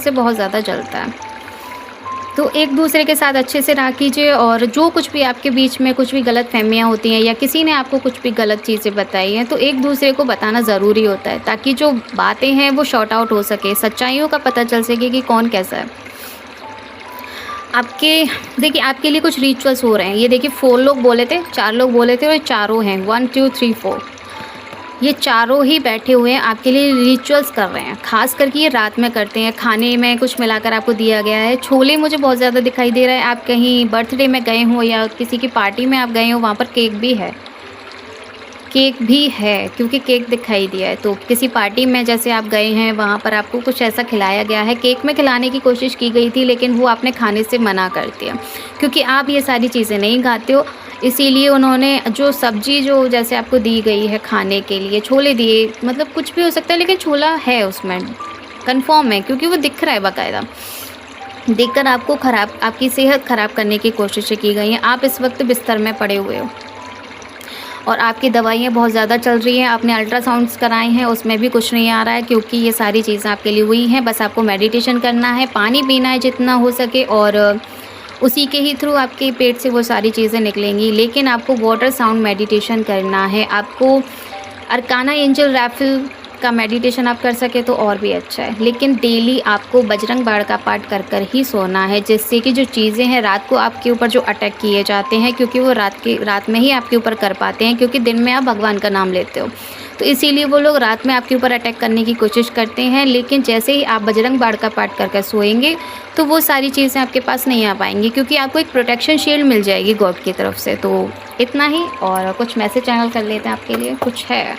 से बहुत ज़्यादा जलता है। तो एक दूसरे के साथ अच्छे से रहा कीजिए, और जो कुछ भी आपके बीच में कुछ भी गलतफ़हमियाँ होती हैं या किसी ने आपको कुछ भी गलत चीज़ें बताई हैं, तो एक दूसरे को बताना ज़रूरी होता है, ताकि जो बातें हैं वो सॉर्ट आउट हो सके, सच्चाइयों का पता चल सके कि कौन कैसा है। आपके देखिए, आपके लिए कुछ रिचुअल्स हो रहे हैं। ये देखिए 4 लोग बोले थे, 4 लोग बोले थे और ये चारों हैं, 1 2 3 4, ये चारों ही बैठे हुए हैं, आपके लिए रिचुअल्स कर रहे हैं। ख़ास करके ये रात में करते हैं, खाने में कुछ मिलाकर आपको दिया गया है। छोले मुझे बहुत ज़्यादा दिखाई दे रहा है। आप कहीं बर्थडे में गए हों या किसी की पार्टी में आप गए हों, वहाँ पर केक भी है। केक भी है, क्योंकि केक दिखाई दिया है। तो किसी पार्टी में जैसे आप गए हैं, वहाँ पर आपको कुछ ऐसा खिलाया गया है। केक में खिलाने की कोशिश की गई थी, लेकिन वो आपने खाने से मना कर दिया, क्योंकि आप ये सारी चीज़ें नहीं खाते हो। इसीलिए उन्होंने जो सब्ज़ी जो जैसे आपको दी गई है खाने के लिए, छोले दिए, मतलब कुछ भी हो सकता है, लेकिन छोला है उसमें, कन्फ़र्म है, क्योंकि वो दिख रहा है बाकायदा। देखकर आपको आपकी सेहत ख़राब करने की कोशिशें की गई हैं। आप इस वक़्त बिस्तर में पड़े हुए हो और आपकी दवाइयाँ बहुत ज़्यादा चल रही हैं। आपने अल्ट्रासाउंड्स कराए हैं, उसमें भी कुछ नहीं आ रहा है, क्योंकि ये सारी चीज़ें आपके लिए हुई हैं। बस आपको मेडिटेशन करना है, पानी पीना है जितना हो सके, और उसी के ही थ्रू आपके पेट से वो सारी चीज़ें निकलेंगी। लेकिन आपको वाटर साउंड मेडिटेशन करना है। आपको अरकाना एंजल रैफ़ल का मेडिटेशन आप कर सकें तो और भी अच्छा है। लेकिन डेली आपको बजरंग बाण का पाठ कर कर ही सोना है, जिससे कि जो चीज़ें हैं रात को आपके ऊपर जो अटैक किए जाते हैं, क्योंकि वो रात में ही आपके ऊपर कर पाते हैं, क्योंकि दिन में आप भगवान का नाम लेते हो, तो इसीलिए वो लोग रात में आपके ऊपर अटैक करने की कोशिश करते हैं। लेकिन जैसे ही आप बजरंग बाण का पाठ कर कर सोएंगे, तो वो सारी चीज़ें आपके पास नहीं आ पाएंगी, क्योंकि आपको एक प्रोटेक्शन शील्ड मिल जाएगी गॉड की तरफ से। तो इतना ही, और कुछ मैसेज चैनल कर लेते हैं आपके लिए, कुछ है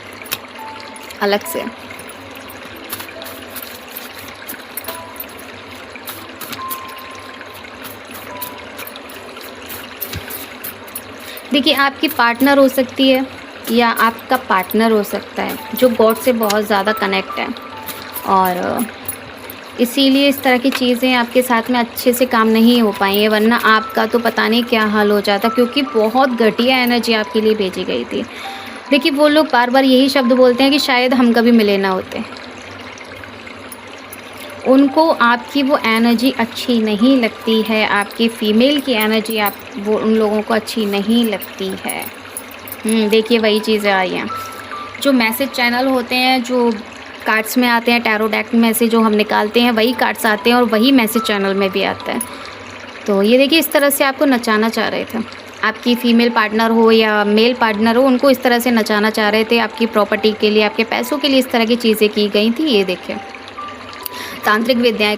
अलग से। देखिए, आपकी पार्टनर हो सकती है या आपका पार्टनर हो सकता है, जो गॉड से बहुत ज़्यादा कनेक्ट है, और इसीलिए इस तरह की चीज़ें आपके साथ में अच्छे से काम नहीं हो पाई हैं, वरना आपका तो पता नहीं क्या हाल हो जाता, क्योंकि बहुत घटिया एनर्जी आपके लिए भेजी गई थी। देखिए, वो लोग बार-बार यही शब्द बोलते हैं कि शायद हम कभी मिले ना होते। उनको आपकी वो एनर्जी अच्छी नहीं लगती है, आपकी फ़ीमेल की एनर्जी वो उन लोगों को अच्छी नहीं लगती है। देखिए वही चीज़ें आई हैं। जो मैसेज चैनल होते हैं, जो कार्ड्स में आते हैं, टैरो डेक में से जो हम निकालते हैं, वही कार्ड्स आते हैं और वही मैसेज चैनल में भी आता है। तो ये देखिए, इस तरह से आपको नचाना चाह रहे थे। आपकी फ़ीमेल पार्टनर हो या मेल पार्टनर हो, उनको इस तरह से नचाना चाह रहे थे। आपकी प्रॉपर्टी के लिए, आपके पैसों के लिए इस तरह की चीज़ें की गई थी। ये देखिए, तांत्रिक विद्याएँ